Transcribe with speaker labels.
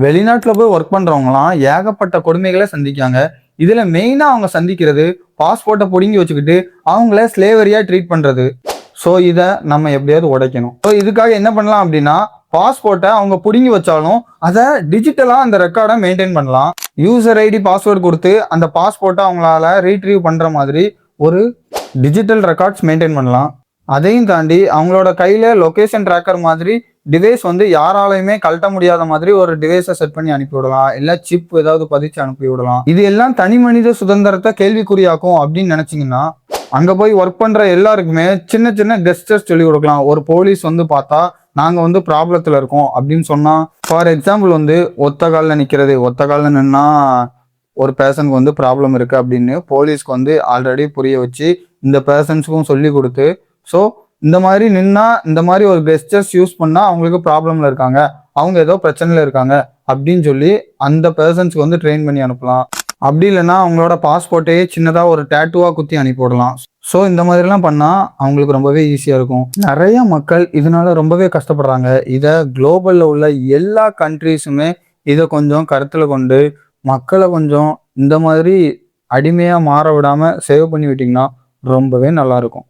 Speaker 1: வெளிநாட்டுல போய் ஒர்க் பண்றவங்கலாம் ஏகப்பட்ட கொடுமைகளை சந்திக்காங்க. இதுல மெயினா அவங்க சந்திக்கிறது பாஸ்போர்ட்டை புடுங்கி வச்சுக்கிட்டு அவங்கள ஸ்லேவரியா ட்ரீட் பண்றது. ஸோ இதை நம்ம எப்படியாவது உடைக்கணும். ஸோ இதுக்காக என்ன பண்ணலாம் அப்படின்னா, பாஸ்போர்ட்டை அவங்க புடுங்கி வச்சாலும் அதை டிஜிட்டலா அந்த ரெக்கார்டை மெயின்டைன் பண்ணலாம். யூசர் ஐடி பாஸ்வேர்டு கொடுத்து அந்த பாஸ்போர்ட்டை அவங்களால ரீட்ரீவ் பண்ற மாதிரி ஒரு டிஜிட்டல் ரெக்கார்ட்ஸ் மெயின்டைன் பண்ணலாம். அதையும் தாண்டி அவங்களோட கையில லொகேஷன் ட்ராக்கர் மாதிரி டிவைஸ் வந்து யாராலையுமே கழட்ட முடியாத மாதிரி ஒரு டிவைஸை செட் பண்ணி அனுப்பி விடலாம். இல்லை சிப் ஏதாவது பதிச்சு அனுப்பி விடலாம். இது எல்லாம் தனி மனித சுதந்திரத்தை கேள்விக்குறியாக்கும் அப்படின்னு நினைச்சீங்கன்னா, அங்க போய் ஒர்க் பண்ற எல்லாருக்குமே சின்ன சின்ன கெஸ்டர்ஸ் சொல்லி கொடுக்கலாம். ஒரு போலீஸ் வந்து பார்த்தா நாங்க வந்து ப்ராப்ளத்துல இருக்கோம் அப்படின்னு சொன்னா, ஃபார் எக்ஸாம்பிள் வந்து ஒத்த காலில் நிற்கிறது. ஒத்த காலில் நின்னா ஒரு பேர்சனுக்கு வந்து ப்ராப்ளம் இருக்கு அப்படின்னு போலீஸ்க்கு வந்து ஆல்ரெடி புரிய வச்சு இந்த பேர்சன்ஸுக்கும் சொல்லி கொடுத்து, ஸோ இந்த மாதிரி நின்னா இந்த மாதிரி ஒரு கெஸ்டர்ஸ் யூஸ் பண்ணா அவங்களுக்கு ப்ராப்ளம்ல இருக்காங்க, அவங்க ஏதோ பிரச்சனையில இருக்காங்க அப்படின்னு சொல்லி அந்த பேர்சன்ஸ்க்கு வந்து ட்ரெயின் பண்ணி அனுப்பலாம். அப்படி இல்லைன்னா அவங்களோட பாஸ்போர்ட்டையே சின்னதாக ஒரு டேட்டூவா குத்தி அனுப்பி விடலாம். ஸோ இந்த மாதிரிலாம் பண்ணால் அவங்களுக்கு ரொம்பவே ஈஸியாக இருக்கும். நிறைய மக்கள் இதனால ரொம்பவே கஷ்டப்படுறாங்க. இதை குளோபலில் உள்ள எல்லா கண்ட்ரீஸுமே இதை கொஞ்சம் கருத்தில் கொண்டு மக்களை கொஞ்சம் இந்த மாதிரி அடிமையாக மாற விடாமல் சேவ் பண்ணி விட்டிங்கன்னா ரொம்பவே நல்லாயிருக்கும்.